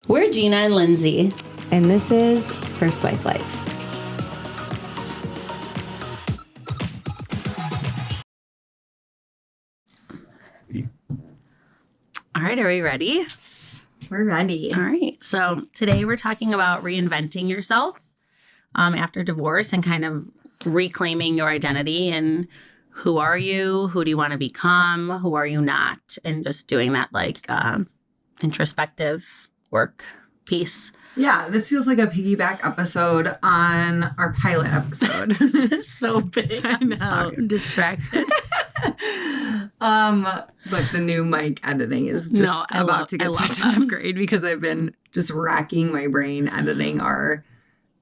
We're Gina and Lindsay. And this is First Wife Life. All right, are we ready? We're ready. All right, so today we're talking about reinventing yourself after divorce and kind of reclaiming your identity and who are you, who do you want to become, who are you not, and just doing that like introspective work piece. Yeah, this feels like a piggyback episode on our pilot episode. This is so big. I'm sorry, I'm distracted. But the new mic editing is just about to get such an upgrade because I've been just racking my brain editing our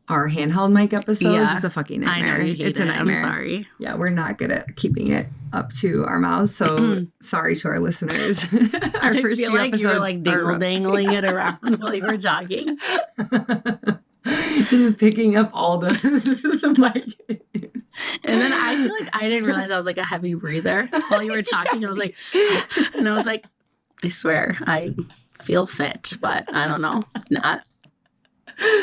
handheld mic episodes. Yeah, it's a fucking nightmare. I know you hate it's a nightmare. I'm sorry. Yeah, we're not good at keeping it up to our mouths. So sorry to our listeners. Our I first feel few like episodes you were like dingle-dangling it around while you were talking. Just picking up all the mic. And then I feel like I didn't realize I was like a heavy breather while you were talking. I was like, and I was like, I swear I feel fit, but I don't know, not.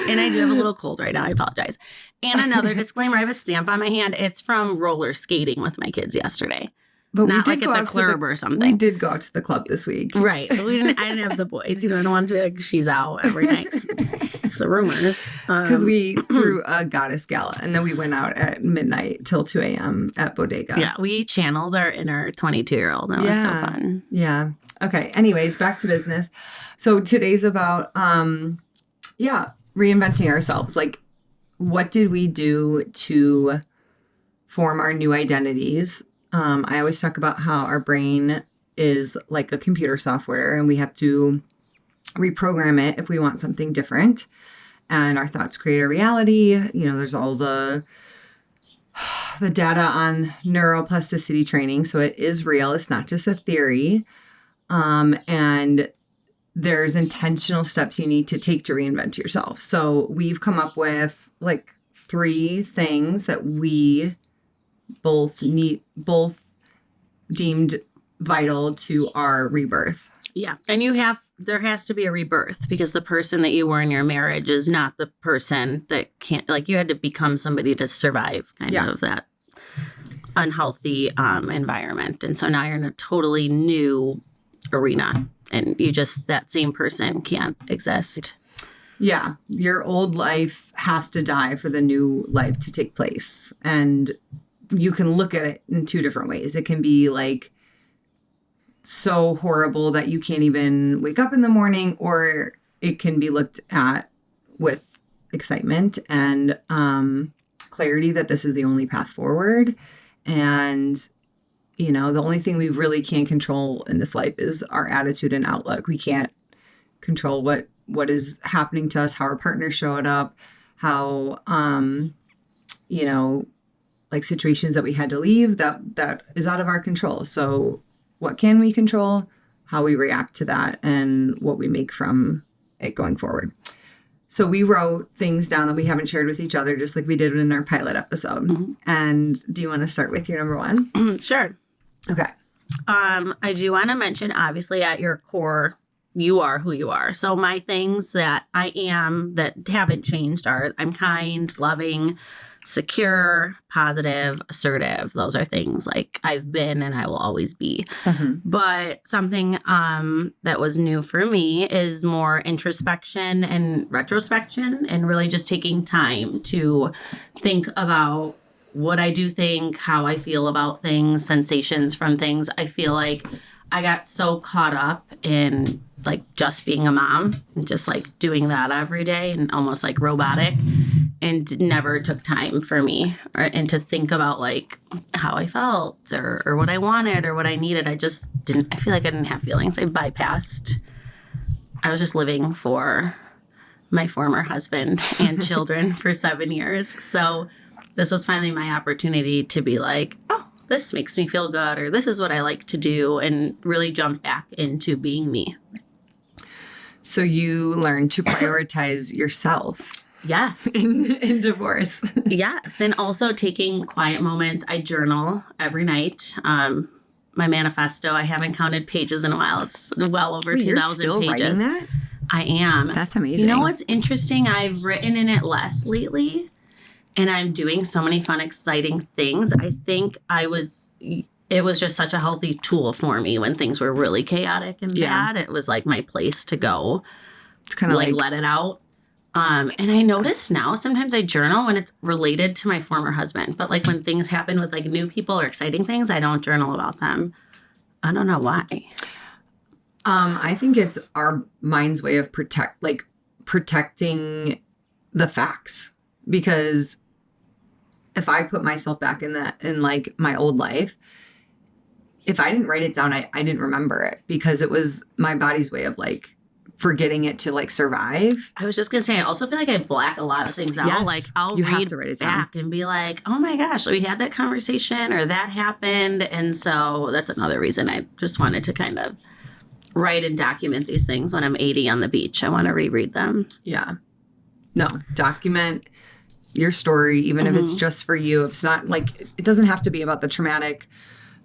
And I do have a little cold right now. I apologize. And another disclaimer, I have a stamp on my hand. It's from roller skating with my kids yesterday. But not we did like at the club or something. We did go out to the club this week. Right. But I didn't have the boys. I don't want to be like, she's out every night. It's the rumors. Because we threw a goddess gala and then we went out at midnight till 2 a.m. at Bodega. Yeah. We channeled our inner 22-year-old. That was so fun. Yeah. Okay. Anyways, back to business. So today's about, reinventing ourselves. Like, what did we do to form our new identities? I always talk about how our brain is like a computer software and we have to reprogram it if we want something different. And our thoughts create a reality. You know, there's all the data on neuroplasticity training. So it is real. It's not just a theory. And there's intentional steps you need to take to reinvent yourself. So we've come up with like 3 things that we both deemed vital to our rebirth. Yeah. And there has to be a rebirth because the person that you were in your marriage is not the person that can't, like, you had to become somebody to survive kind of that unhealthy environment. And so now you're in a totally new arena and that same person can't exist. Yeah. Your old life has to die for the new life to take place. And you can look at it in 2 different ways. It can be like so horrible that you can't even wake up in the morning, or it can be looked at with excitement and clarity that this is the only path forward. And, you know, the only thing we really can control in this life is our attitude and outlook. We can't control what is happening to us, how our partner showed up, how, like situations that we had to leave, that is out of our control. So what can we control? How we react to that and what we make from it going forward. So we wrote things down that we haven't shared with each other, just like we did in our pilot episode. Mm-hmm. And do you want to start with your number 1? Sure. Okay. I do want to mention, obviously, at your core, you are who you are. So my things that I am that haven't changed are I'm kind, loving, secure, positive, assertive. Those are things like I've been and I will always be. Mm-hmm. But something that was new for me is more introspection and retrospection and really just taking time to think about what I do think, how I feel about things, sensations from things. I feel like I got so caught up in like just being a mom and just like doing that every day and almost like robotic, and never took time for me and to think about like how I felt or what I wanted or what I needed. I feel like I didn't have feelings. I was just living for my former husband and children for 7 years. So this was finally my opportunity to be like, oh, this makes me feel good, or this is what I like to do, and really jump back into being me. So you learned to prioritize yourself. Yes. In divorce. Yes. And also taking quiet moments. I journal every night. My manifesto, I haven't counted pages in a while. It's well over 2,000 pages. You're still writing that? I am. That's amazing. You know what's interesting? I've written in it less lately, and I'm doing so many fun, exciting things. I think it was just such a healthy tool for me when things were really chaotic and bad. It was like my place to go, It's kind of like let it out. And I notice now sometimes I journal when it's related to my former husband, but like when things happen with like new people or exciting things, I don't journal about them. I don't know why. I think it's our mind's way of protecting the facts, because if I put myself back in like my old life, if I didn't write it down, I didn't remember it, because it was my body's way of like forgetting it to like survive. I was just gonna say, I also feel like I black a lot of things out. Yes, Like I'll you have read to write it down. back and be like, oh my gosh, we had that conversation or that happened. And so that's another reason I just wanted to kind of write and document these things when I'm 80 on the beach. I want to reread them. Yeah. No, document your story, even if it's just for you. If it's not like, it doesn't have to be about the traumatic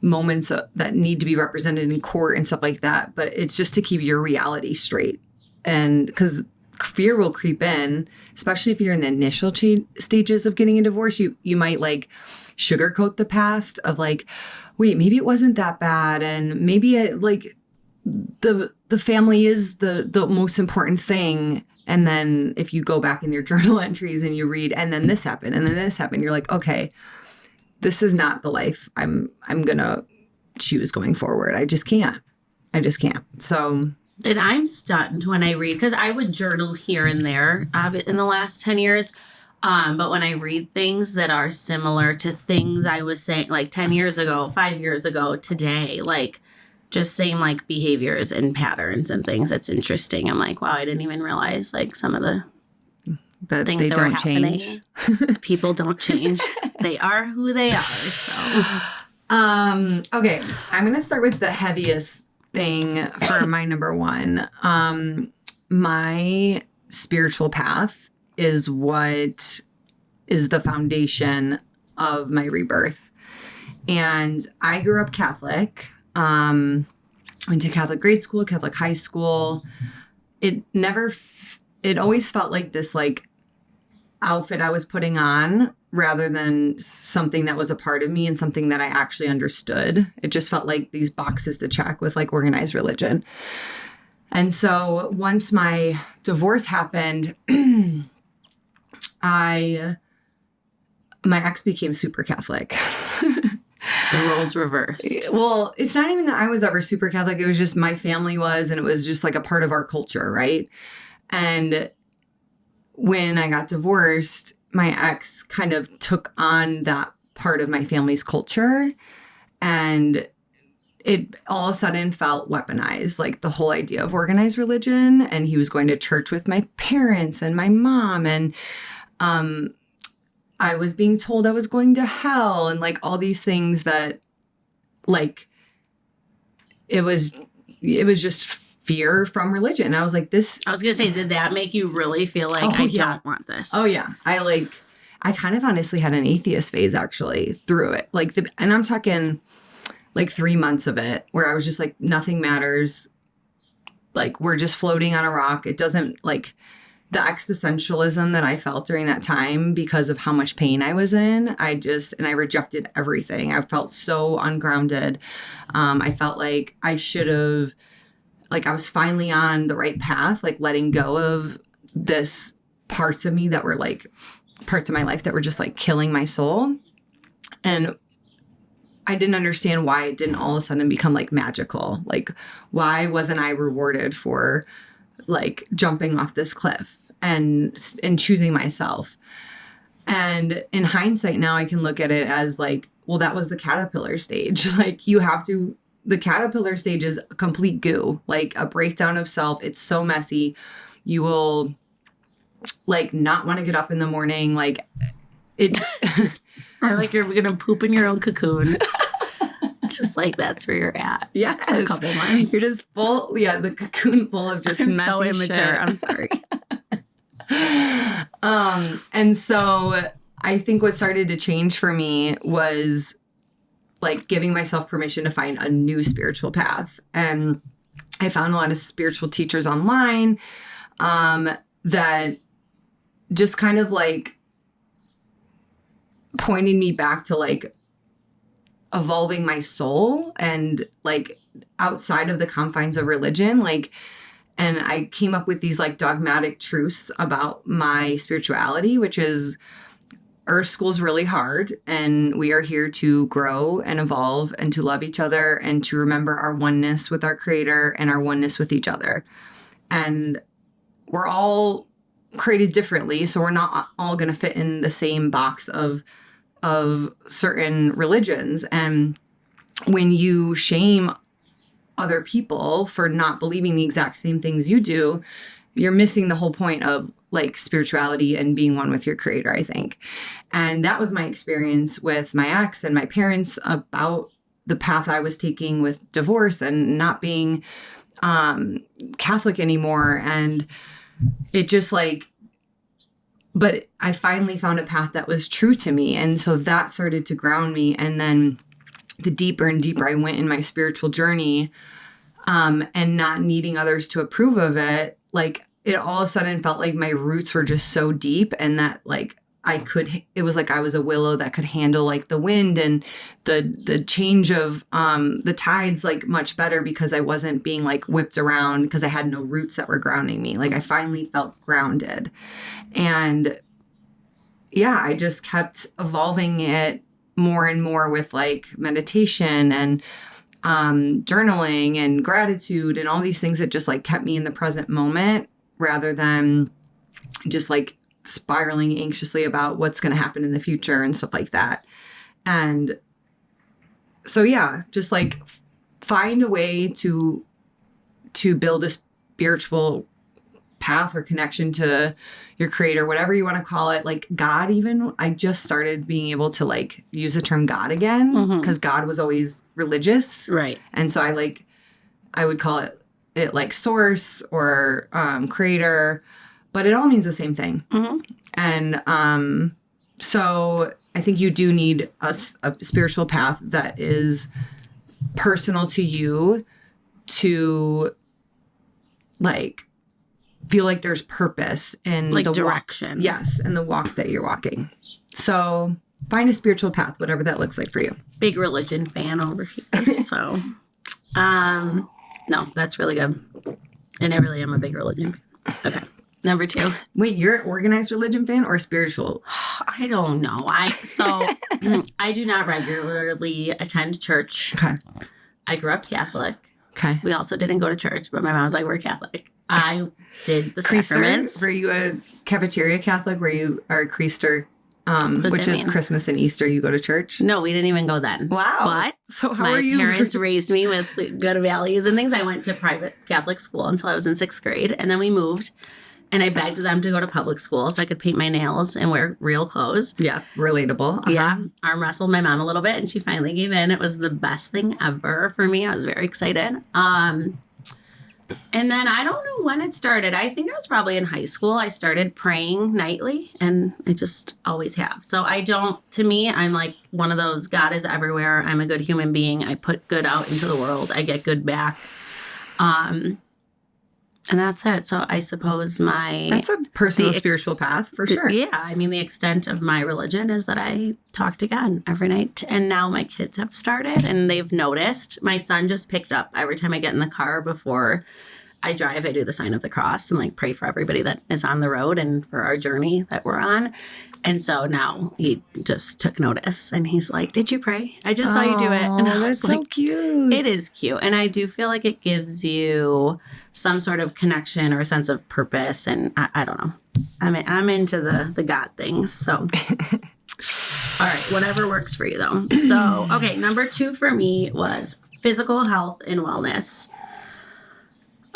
moments that need to be represented in court and stuff like that, but it's just to keep your reality straight. And because fear will creep in, especially if you're in the initial stages of getting a divorce, you might like sugarcoat the past of like, wait, maybe it wasn't that bad, and maybe it like the family is the most important thing. And then if you go back in your journal entries and you read, and then this happened, and then this happened, you're like, okay, this is not the life I'm gonna choose going forward. I just can't. So. And I'm stunned when I read, because I would journal here and there in the last 10 years. But when I read things that are similar to things I was saying like 10 years ago, 5 years ago, today, like just same like behaviors and patterns and things, it's interesting. I'm like, wow, I didn't even realize like some of the things they that were don't happening. change. People don't change. They are who they are. So. Okay, I'm gonna start with the heaviest thing for my number one. My spiritual path is what is the foundation of my rebirth. And I grew up Catholic. Went to Catholic grade school, Catholic high school. It always felt like this like outfit I was putting on rather than something that was a part of me and something that I actually understood. It just felt like these boxes to check with like organized religion. And so once my divorce happened, my ex became super Catholic. The roles reversed. Well, it's not even that I was ever super Catholic. It was just my family was, and it was just like a part of our culture, right? And when I got divorced, my ex kind of took on that part of my family's culture, and it all of a sudden felt weaponized, like the whole idea of organized religion. And he was going to church with my parents and my mom, and I was being told I was going to hell, and like all these things that like it was just fear from religion. I was like, this. I was going to say, did that make you really feel like I don't want this? Oh yeah. I kind of honestly had an atheist phase actually through it. Like, and I'm talking like 3 months of it where I was just like, nothing matters. Like, we're just floating on a rock. It doesn't like the existentialism that I felt during that time because of how much pain I was in. I rejected everything. I felt so ungrounded. I felt like I should have, like I was finally on the right path, like letting go of this parts of me that were like parts of my life that were just like killing my soul. And I didn't understand why it didn't all of a sudden become like magical. Like, why wasn't I rewarded for like jumping off this cliff and choosing myself? And in hindsight now I can look at it as like, well, that was the caterpillar stage. Like, the caterpillar stage is a complete goo, like a breakdown of self. It's so messy. You will like not want to get up in the morning. Like it. Or like you're going to poop in your own cocoon. It's just like that's where you're at. Yes. For a couple months. You're just full. Yeah. The cocoon full of just I'm messy so immature. shit. I'm sorry. And so I think what started to change for me was like giving myself permission to find a new spiritual path. And I found a lot of spiritual teachers online. that just kind of like pointed me back to like evolving my soul and like outside of the confines of religion. Like, and I came up with these like dogmatic truths about my spirituality, which is Earth School's really hard, and we are here to grow and evolve and to love each other and to remember our oneness with our Creator and our oneness with each other. And we're all created differently, so we're not all going to fit in the same box of certain religions. And when you shame other people for not believing the exact same things you do, you're missing the whole point of like spirituality and being one with your Creator, I think. And that was my experience with my ex and my parents about the path I was taking with divorce and not being Catholic anymore. And it just like, but I finally found a path that was true to me. And so that started to ground me. And then the deeper and deeper I went in my spiritual journey, and not needing others to approve of it, like it all of a sudden felt like my roots were just so deep, and that like it was like I was a willow that could handle like the wind and the change of the tides like much better, because I wasn't being like whipped around because I had no roots that were grounding me. Like I finally felt grounded. And yeah, I just kept evolving it more and more with like meditation and journaling and gratitude and all these things that just like kept me in the present moment rather than just like spiraling anxiously about what's going to happen in the future and stuff like that. And so, yeah, just like find a way to build a spiritual path or connection to your Creator, whatever you want to call it, like God. Even I just started being able to like use the term God again, because God was always religious, Right. And so I would call it like source or Creator, but it all means the same thing. And so I think you do need a spiritual path that is personal to you, to like feel like there's purpose in Like the direction. walk. Yes, and the walk that you're walking. So find a spiritual path, whatever that looks like for you. Big religion fan over here. So, no, that's really good. And I really am a big religion fan. Okay. Number 2. Wait, you're an organized religion fan or spiritual? I don't know. I do not regularly attend church. Okay. I grew up Catholic. Okay. We also didn't go to church, but my mom's like, we're Catholic. I did the Creaster? sacraments. Were you a cafeteria Catholic? Were you a Creaster, which is Christmas and Easter, you go to church? No, we didn't even go then. Wow. But so how my are you? parents raised me with good values and things. I went to private Catholic school until I was in 6th grade. And then we moved. And I begged them to go to public school so I could paint my nails and wear real clothes. Yeah, relatable. Yeah, arm wrestled my mom a little bit and she finally gave in. It was the best thing ever for me. I was very excited. And then I don't know when it started. I think I was probably in high school. I started praying nightly and I just always have. So to me, I'm like one of those, God is everywhere. I'm a good human being. I put good out into the world. I get good back. And that's it. So I suppose that's a personal spiritual path for sure. Yeah. I mean, the extent of my religion is that I talk to God every night. And now my kids have started and they've noticed. My son just picked up every time I get in the car before I drive, I do the sign of the cross and like pray for everybody that is on the road and for our journey that we're on. And so now he just took notice and he's like, did you pray? I just saw you do it. And that's so cute. It is cute. And I do feel like it gives you some sort of connection or a sense of purpose. And I don't know. I'm into the God things. So, all right, whatever works for you though. So, okay, number 2 for me was physical health and wellness.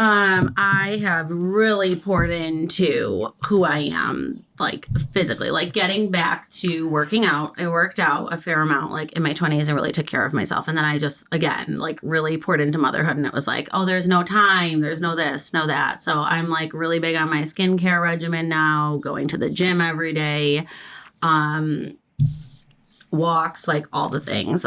I have really poured into who I am, like physically, like getting back to working out. I worked out a fair amount, like in my 20s, and really took care of myself. And then I just, again, like really poured into motherhood. And it was like, oh, there's no time. There's no this, no that. So I'm like really big on my skincare regimen now, going to the gym every day, walks, like all the things,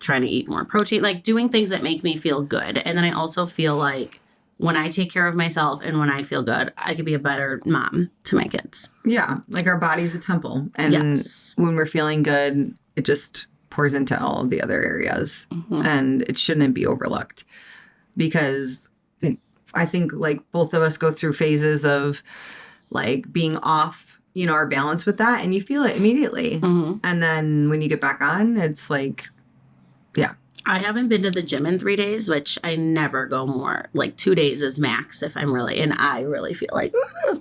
trying to eat more protein, like doing things that make me feel good. And then I also feel like when I take care of myself and when I feel good, I could be a better mom to my kids. Yeah. Like our body's a temple. And Yes. when we're feeling good, it just pours into all of the other areas. And it shouldn't be overlooked because I think like both of us go through phases of like being off, you know, our balance with that, and you feel it immediately. And then when you get back on, it's like, yeah. I haven't been to the gym in 3 days, which I never go more. Like 2 days is max if I'm really, and I really feel like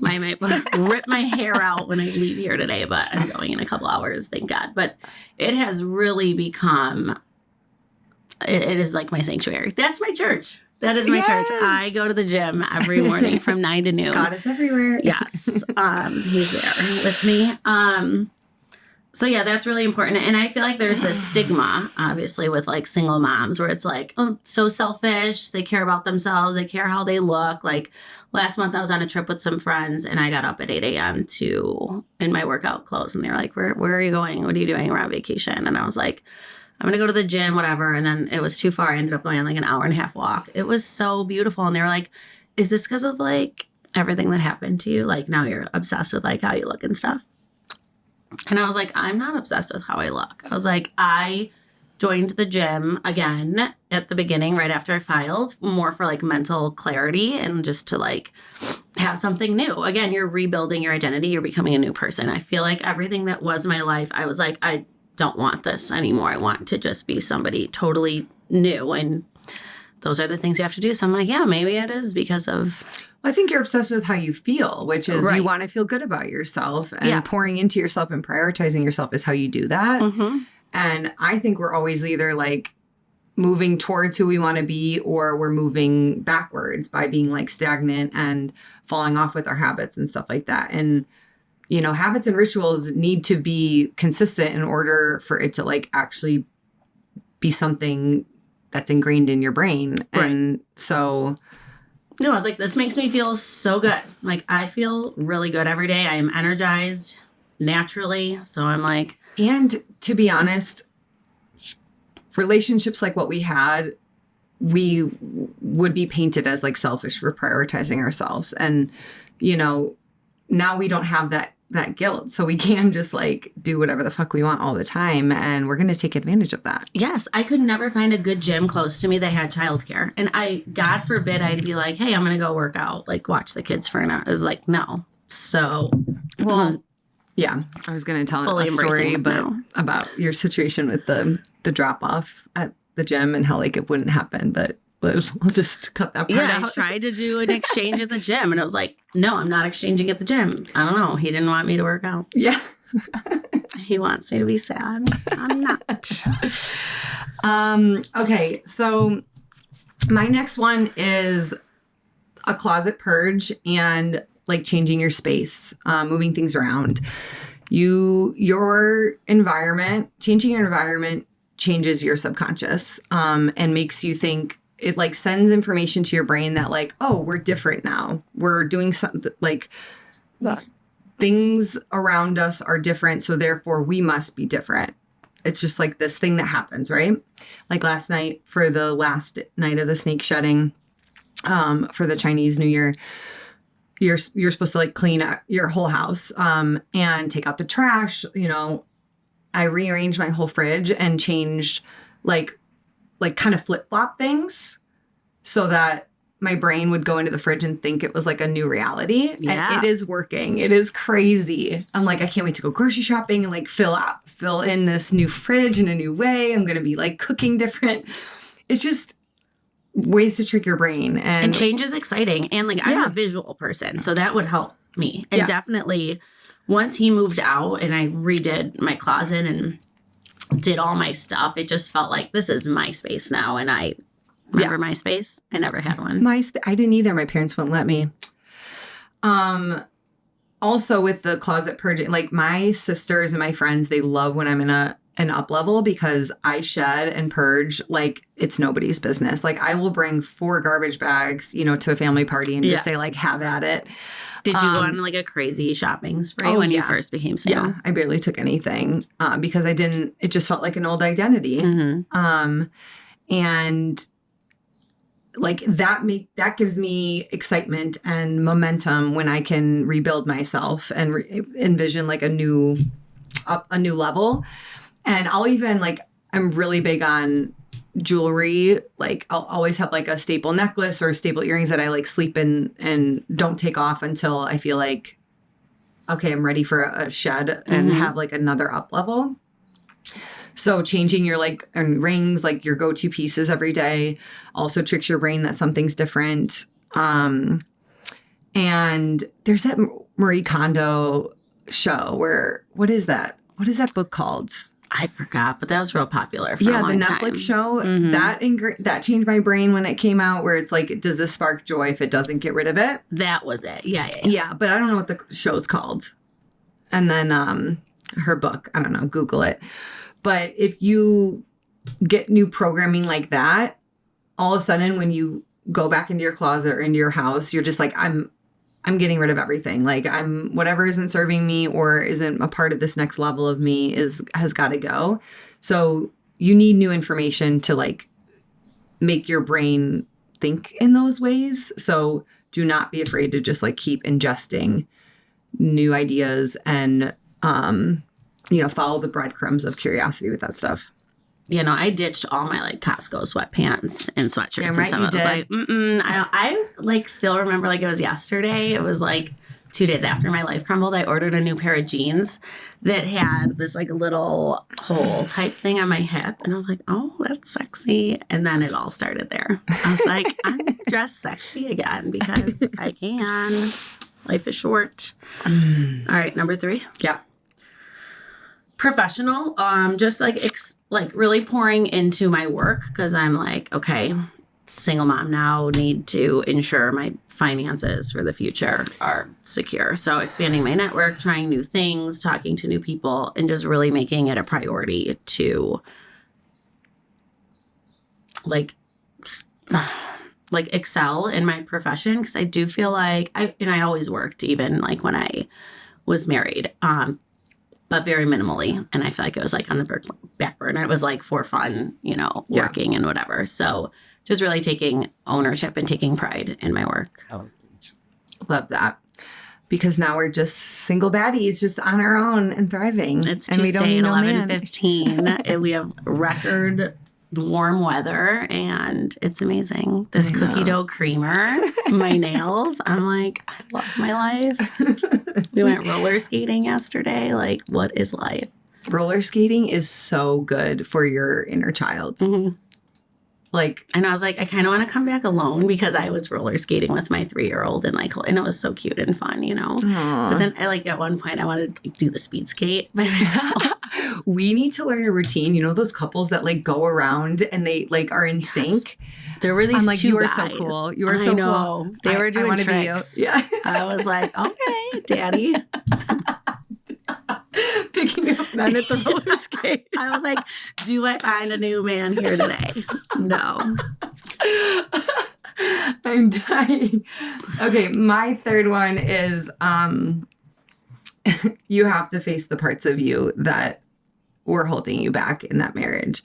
I might rip my hair out when I leave here today, but I'm going in a couple hours, thank God. But it has really become, it is like my sanctuary. That's my church. That is my church. I go to the gym every morning from 9 to noon. God is everywhere. Yes. He's there with me. So yeah, that's really important. And I feel like there's this stigma, obviously, with like single moms where it's like, oh, so selfish. They care about themselves. They care how they look. Like last month I was on a trip with some friends and I got up at 8 a.m. in my workout clothes. And they were like, where are you going? What are you doing? We're on vacation. And I was like, I'm going to go to the gym, whatever. And then it was too far. I ended up going on like an hour and a half walk. It was so beautiful. And they were like, is this because of like everything that happened to you? Like now you're obsessed with like how you look and stuff. And I was like, I'm not obsessed with how I look. I was like, I joined the gym again at the beginning, right after I filed, more for like mental clarity and just to like have something new. Again, you're rebuilding your identity. You're becoming a new person. I feel like everything that was my life, I was like, I don't want this anymore. I want to just be somebody totally new. And those are the things you have to do. So I'm like, yeah, maybe it is because of... I think you're obsessed with how you feel, which is Right. you want to feel good about yourself, and pouring into yourself and prioritizing yourself is how you do that. And I think we're always either like moving towards who we want to be or we're moving backwards by being like stagnant and falling off with our habits and stuff like that. And, you know, habits and rituals need to be consistent in order for it to like actually be something that's ingrained in your brain. Right. And so... No, I was like, this makes me feel so good. Like, I feel really good every day. I am energized naturally. So I'm like... And to be honest, relationships like what we had, we would be painted as like selfish for prioritizing ourselves. And, you know, now we don't have that guilt. So we can just like do whatever the fuck we want all the time. And we're going to take advantage of that. Yes, I could never find a good gym close to me that had childcare. And God forbid I'd be like, hey, I'm going to go work out, like watch the kids for an hour. It's like, no. So, well, yeah, I was going to tell fully a story, embracing it but now. about your situation with the drop off at the gym and how like it wouldn't happen, but we'll just cut that part Yeah, out. I tried to do an exchange at the gym and it was like, no, I'm not exchanging at the gym. I don't know. He didn't want me to work out. Yeah. He wants me to be sad. I'm not. Okay, so my next one is a closet purge and like changing your space, moving things around. Your environment, changing your environment changes your subconscious and makes you think. It like sends information to your brain that like, oh, we're different now. We're doing something like things around us are different. So therefore we must be different. It's just like this thing that happens, right? Like last night for the last night of the snake shedding for the Chinese New Year, you're supposed to like clean up your whole house and take out the trash. You know, I rearranged my whole fridge and changed like kind of flip-flop things so that my brain would go into the fridge and think it was like a new reality. Yeah. And it is working. It is crazy. I'm like, I can't wait to go grocery shopping and like fill in this new fridge in a new way. I'm going to be like cooking different. It's just ways to trick your brain. And change is exciting. And like, I'm a visual person, so that would help me. And definitely once he moved out and I redid my closet and did all my stuff, it just felt like this is my space now. And I remember my space. I never had one. I didn't either. My parents wouldn't let me. Also with the closet purging, like my sisters and my friends, they love when I'm in an up level because I shed and purge like it's nobody's business. Like I will bring 4 garbage bags, you know, to a family party and just say like, have at it. Did you go on like a crazy shopping spree when you first became single? Yeah, I barely took anything because it just felt like an old identity. Mm-hmm. And like that gives me excitement and momentum when I can rebuild myself and envision like a new level. And I'll even like, I'm really big on jewelry. Like I'll always have like a staple necklace or staple earrings that I like sleep in and don't take off until I feel like, okay, I'm ready for a shed and have like another up level. So changing your like and rings, like your go-to pieces every day, also tricks your brain that something's different. And there's that Marie Kondo show where, what is that? What is that book called? I forgot, but that was real popular for a long the time. Netflix show, that changed my brain when it came out, where it's like, does this spark joy if it doesn't get rid of it? That was it. Yeah. Yeah, but I don't know what the show's called. And then her book, I don't know, Google it. But if you get new programming like that, all of a sudden when you go back into your closet or into your house, you're just like, I'm getting rid of everything. Like whatever isn't serving me or isn't a part of this next level of me has got to go. So you need new information to like make your brain think in those ways. So do not be afraid to just like keep ingesting new ideas and, follow the breadcrumbs of curiosity with that stuff. I ditched all my like Costco sweatpants and sweatshirts Yeah, right, and stuff. you I was did. like, I like still remember like it was yesterday. It was like 2 days after my life crumbled. I ordered a new pair of jeans that had this like little hole type thing on my hip. And I was like, oh, that's sexy. And then it all started there. I was like, I'm dressed sexy again because I can. Life is short. All right, number 3. Yeah. Professional, just like really pouring into my work because I'm like, okay, single mom now, need to ensure my finances for the future are secure. So expanding my network, trying new things, talking to new people, and just really making it a priority to like excel in my profession, because I do feel like I always worked, even like when I was married. But very minimally. And I feel like it was like on the back burner. It was like for fun, working and whatever. So just really taking ownership and taking pride in my work. Love that. Because now we're just single baddies, just on our own and thriving. It's and Tuesday at no 11:15 and we have record warm weather and it's amazing. This cookie dough creamer, my nails, I'm like, I love my life. We went roller skating yesterday. Like, what is life? Roller skating is so good for your inner child. Like, and I was like, I kind of want to come back alone because I was roller skating with my 3-year-old and it was so cute and fun, Aww. But then I at one point I wanted to do the speed skate by myself. We need to learn a routine. Those couples that go around and they are in sync. There were these two you are guys. so cool. You are so cool. They were doing wanna tricks. Be you. Yeah. I was like, okay, daddy. Picking up men at the roller skate. I was like, do I find a new man here today? No. I'm dying. Okay, my third one is you have to face the parts of you that were holding you back in that marriage.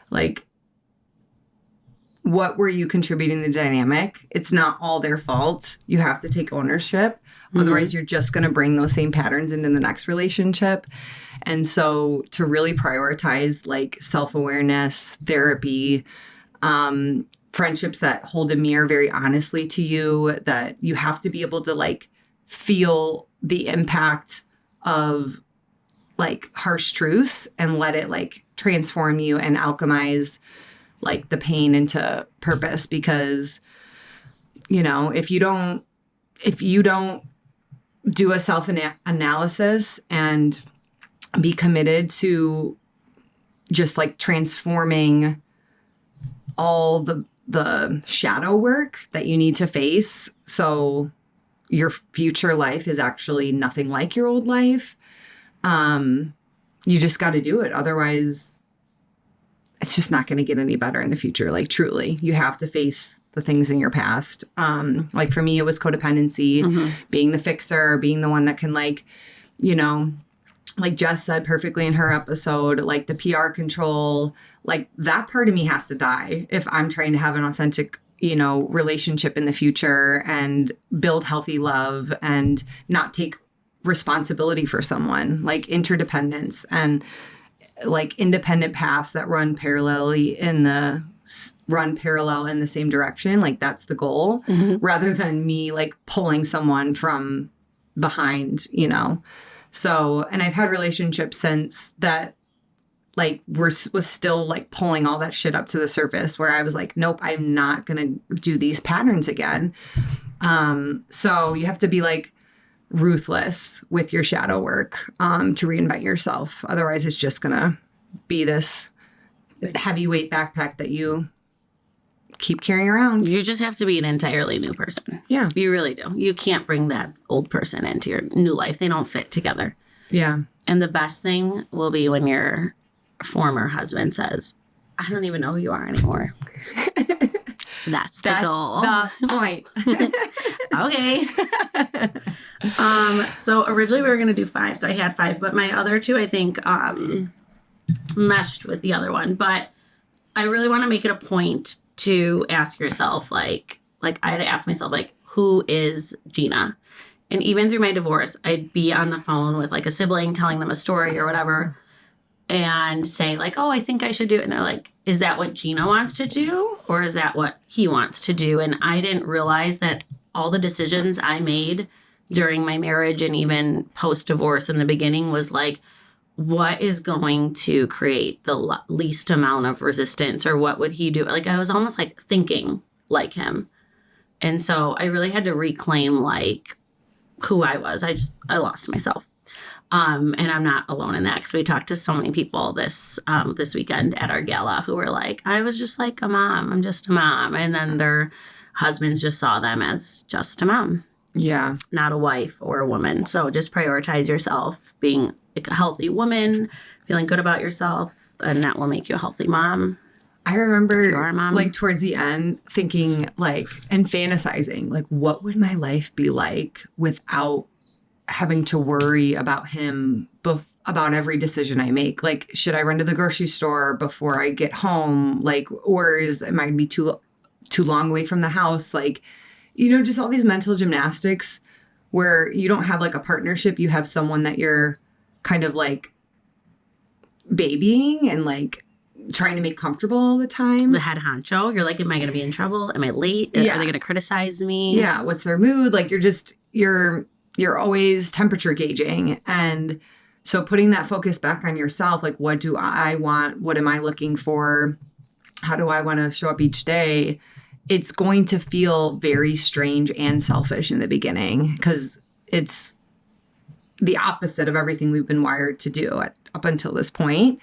Like, what were you contributing to the dynamic? It's not all their fault. You have to take ownership. Otherwise, you're just going to bring those same patterns into the next relationship. And so to really prioritize self-awareness, therapy, friendships that hold a mirror very honestly to you, that you have to be able to feel the impact of harsh truths and let it transform you and alchemize the pain into purpose. Because, if you don't do a self-analysis and be committed to just transforming all the shadow work that you need to face, so your future life is actually nothing like your old life, you just got to do it. Otherwise, it's just not going to get any better in the future. Truly, you have to face the things in your past. For me, it was codependency, being the fixer, being the one that can Jess said perfectly in her episode, the PR control, that part of me has to die if I'm trying to have an authentic relationship in the future and build healthy love and not take responsibility for someone, like interdependence and like independent paths that run parallel in the same direction. Like that's the goal, rather than me like pulling someone from behind, So, and I've had relationships since that like was still like pulling all that shit up to the surface, where I was like, nope, I'm not going to do these patterns again. So you have to be like ruthless with your shadow work, to reinvent yourself. Otherwise it's just going to be this heavyweight backpack that you keep carrying around. You just have to be an entirely new person. Yeah. You really do. You can't bring that old person into your new life. They don't fit together. Yeah. And the best thing will be when your former husband says, I don't even know who you are anymore. That's the goal. The point. Okay. So originally we were going to do 5. So I had 5, but my other 2, I think, meshed with the other one. But I really want to make it a point to ask yourself, like I had to ask myself, like, who is Gina? And even through my divorce, I'd be on the phone with like a sibling telling them a story or whatever and say like, oh, I think I should do it. And they're like, is that what Gina wants to do? Or is that what he wants to do? And I didn't realize that all the decisions I made during my marriage and even post-divorce in the beginning was like, what is going to create the least amount of resistance, or what would he do? Like I was almost like thinking like him. And so I really had to reclaim like who I was. I lost myself. And I'm not alone in that, because we talked to so many people this weekend at our gala who were like, I was just like a mom. I'm just a mom. And then their husbands just saw them as just a mom. Yeah. Not a wife or a woman. So just prioritize yourself, being like a healthy woman, feeling good about yourself, and that will make you a healthy mom. I remember If you are a mom. like towards the end thinking like, and fantasizing, like, what would my life be like without having to worry about him, about every decision I make? Like, should I run to the grocery store before I get home? Like, or am I gonna be too long away from the house? Like, just all these mental gymnastics where you don't have like a partnership. You have someone that you're kind of like babying and like trying to make comfortable all the time. The head honcho. You're like, am I going to be in trouble? Am I late? Yeah. Are they going to criticize me? Yeah. What's their mood? Like you're always temperature gauging. And so putting that focus back on yourself, like, what do I want? What am I looking for? How do I want to show up each day? It's going to feel very strange and selfish in the beginning, because it's the opposite of everything we've been wired to do up until this point.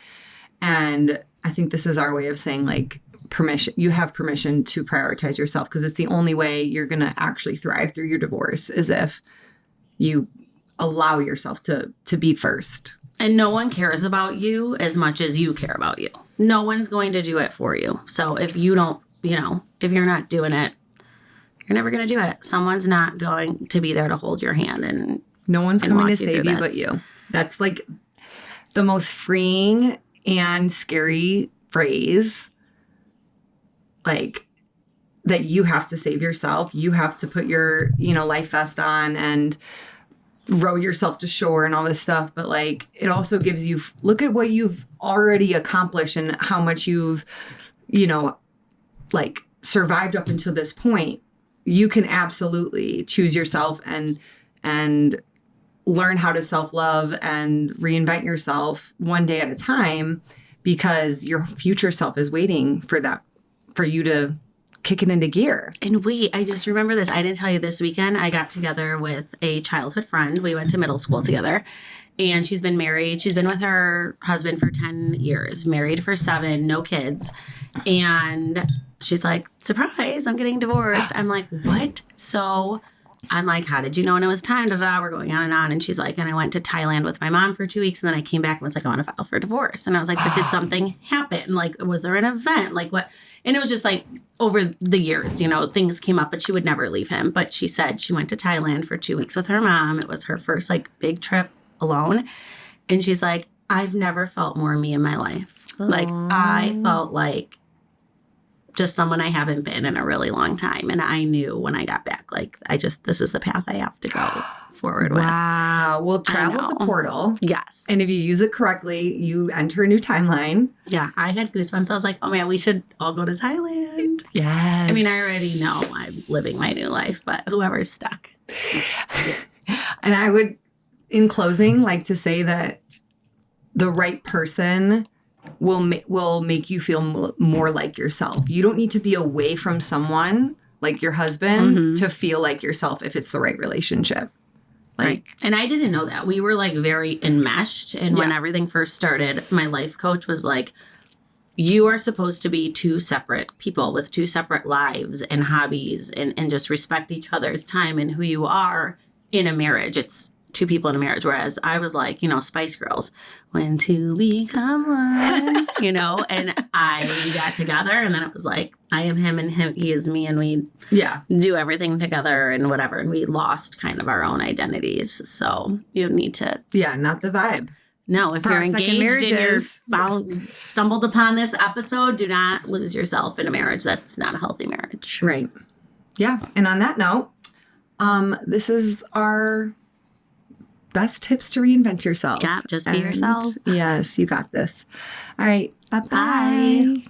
And I think this is our way of saying like, permission. You have permission to prioritize yourself, because it's the only way you're going to actually thrive through your divorce, is if you allow yourself to be first. And no one cares about you as much as you care about you. No one's going to do it for you. So if you don't, if you're not doing it, you're never going to do it. Someone's not going to be there to hold your hand, and no one's coming to save you this. but you. That's like the most freeing and scary phrase, like, that you have to save yourself. You have to put your, life vest on and row yourself to shore and all this stuff. But like, it also gives you, look at what you've already accomplished and how much you've, like survived up until this point. You can absolutely choose yourself and learn how to self-love and reinvent yourself one day at a time, because your future self is waiting for you to kick it into gear. And I just remember this. I didn't tell you, this weekend I got together with a childhood friend. We went to middle school together, and she's been married. She's been with her husband for 10 years, married for 7, no kids. And she's like, surprise, I'm getting divorced. I'm like, what? So I'm like, how did you know when it was time? We're going on and on. And she's like, and I went to Thailand with my mom for 2 weeks. And then I came back and was like, I want to file for divorce. And I was like, but did something happen? Like, was there an event? Like what? And it was just like over the years, things came up, but she would never leave him. But she said she went to Thailand for 2 weeks with her mom. It was her first like big trip alone. And she's like, I've never felt more me in my life. Like I felt like just someone I haven't been in a really long time. And I knew when I got back, like, this is the path I have to go forward with. Wow. Well, travel's a know. portal. Yes. And if you use it correctly, you enter a new timeline. Yeah, I had goosebumps. I was like, oh man, we should all go to Thailand. Yes. I mean, I already know I'm living my new life, but whoever's stuck. And I would, in closing, like to say that the right person will make you feel more like yourself. You don't need to be away from someone like your husband to feel like yourself if it's the right relationship. Like, Right. And I didn't know that. We were like very enmeshed. And when everything first started, my life coach was like, you are supposed to be two separate people with two separate lives and hobbies and just respect each other's time and who you are in a marriage. It's two people in a marriage. Whereas I was like, Spice Girls, when two become one, and we got together and then it was like, I am him and he is me. And we do everything together and whatever. And we lost kind of our own identities. So you need to. Yeah, not the vibe. No, if For you're our second engaged and marriages. stumbled upon this episode, do not lose yourself in a marriage. That's not a healthy marriage. Right. Yeah. And on that note, this is our best tips to reinvent yourself. Yeah, just be yourself. Yes, you got this. All right. Bye-bye. Bye.